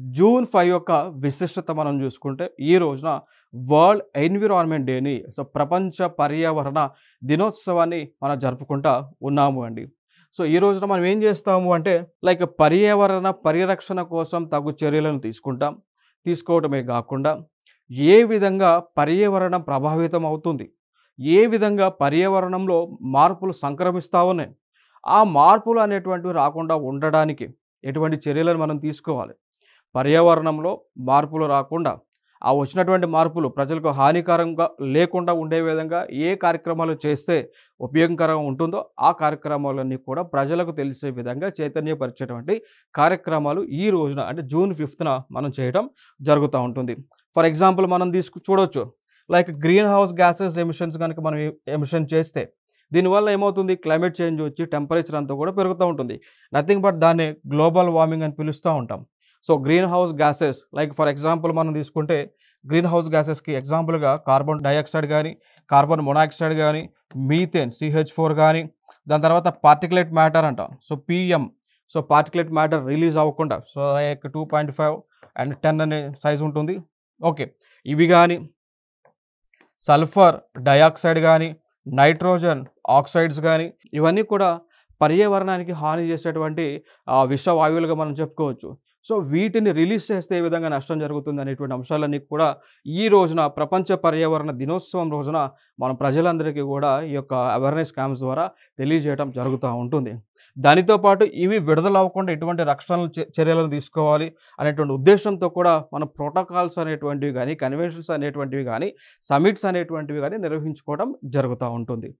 June 5 యొక్క విశిష్టత మనం చూసుకుంటే, ఈ రోజున వరల్డ్ ఎన్విరాన్మెంట్ డేని ప్రపంచ పర్యావరణ దినోత్సవాన్ని మనం జరుపుకుంటా ఉన్నాము అండి. సో, ఈ రోజున మనం ఏం చేస్తాము అంటే, పర్యావరణ పరిరక్షణ కోసం తగు చర్యలను తీసుకుంటాం. తీసుకోవటమే గాకుండా, ఏ విధంగా పర్యావరణం ప్రభావితం అవుతుంది? ఏ విధంగా పర్యావరణంలో మార్పులు సంక్రమిస్తా ఉన్నాయి? ఆ మార్పులు అనేటువంటివి రాకుండా ఉండడానికి ఎటువంటి చర్యలను మనం తీసుకోవాలి? పర్యావరణంలో మార్పులు రాకుండా, ఆ వచ్చినటువంటి మార్పులు ప్రజలకు హానికరంగా లేకుండా ఉండే విధంగా ఏ కార్యక్రమాలు చేస్తే ఉపయోగకరంగా ఉంటుందో, ఆ కార్యక్రమాలన్నీ కూడా ప్రజలకు తెలిసే విధంగా చైతన్యపరిచేటువంటి కార్యక్రమాలు ఈ రోజున అంటే జూన్ 5న మనం చేయడం జరుగుతూ ఉంటుంది. ఫర్ ఎగ్జాంపుల్ మనం చూడొచ్చు. గ్రీన్ హౌస్ గ్యాసెస్ ఎమిషన్స్ గనుక మనం ఎమిషన్ చేస్తే, దీనివల్ల ఏమవుతుంది? క్లైమేట్ చేంజ్ వచ్చి టెంపరేచర్ అంతా కూడా పెరుగుతూ ఉంటుంది. నథింగ్ బట్ దాన్ని గ్లోబల్ వార్మింగ్ అని పిలుస్తూ ఉంటాం. So, green house gases for example మనం తీసుకుంటే, గ్రీన్ హౌస్ గ్యాసెస్‌కి ఎగ్జాంపుల్‌గా కార్బన్ డయాక్సైడ్ గానీ, కార్బన్ మొనాక్సైడ్ గానీ, మీథేన్ CH4 గానీ, దాని తర్వాత పార్టిక్యులేట్ మ్యాటర్ అంటాం. So, PM. So, particulate matter release అవ్వకుండా 2.5 అండ్ 10 అనే సైజ్ ఉంటుంది. ఓకే. ఇవి గానీ, సల్ఫర్ డయాక్సైడ్ గానీ, నైట్రోజన్ ఆక్సైడ్స్ గానీ, ఇవన్నీ కూడా పర్యావరణానికి హాని చేసేటువంటి విషవాయువులుగా మనం చెప్పుకోవచ్చు. సో, వీటిని రిలీజ్ చేస్తే ఏ విధంగా నష్టం జరుగుతుంది అనేటువంటి అంశాలన్నీ కూడా ఈ రోజున ప్రపంచ పర్యావరణ దినోత్సవం రోజున మన ప్రజలందరికీ కూడా ఈ యొక్క అవేర్‌నెస్ క్యాంప్స్ ద్వారా తెలియజేయడం జరుగుతూ ఉంటుంది. దానితో పాటు ఇవి విడుదల అవ్వకుండా ఎటువంటి రక్షణ చర్యలను తీసుకోవాలి అనేటువంటి ఉద్దేశంతో కూడా మనం ప్రోటోకాల్స్ అనేటువంటివి గానీ, కన్వెన్షన్స్ అనేటువంటివి గానీ, సమిట్స్ అనేటువంటివి గానీ నిర్వహించుకోవడం జరుగుతూ ఉంటుంది.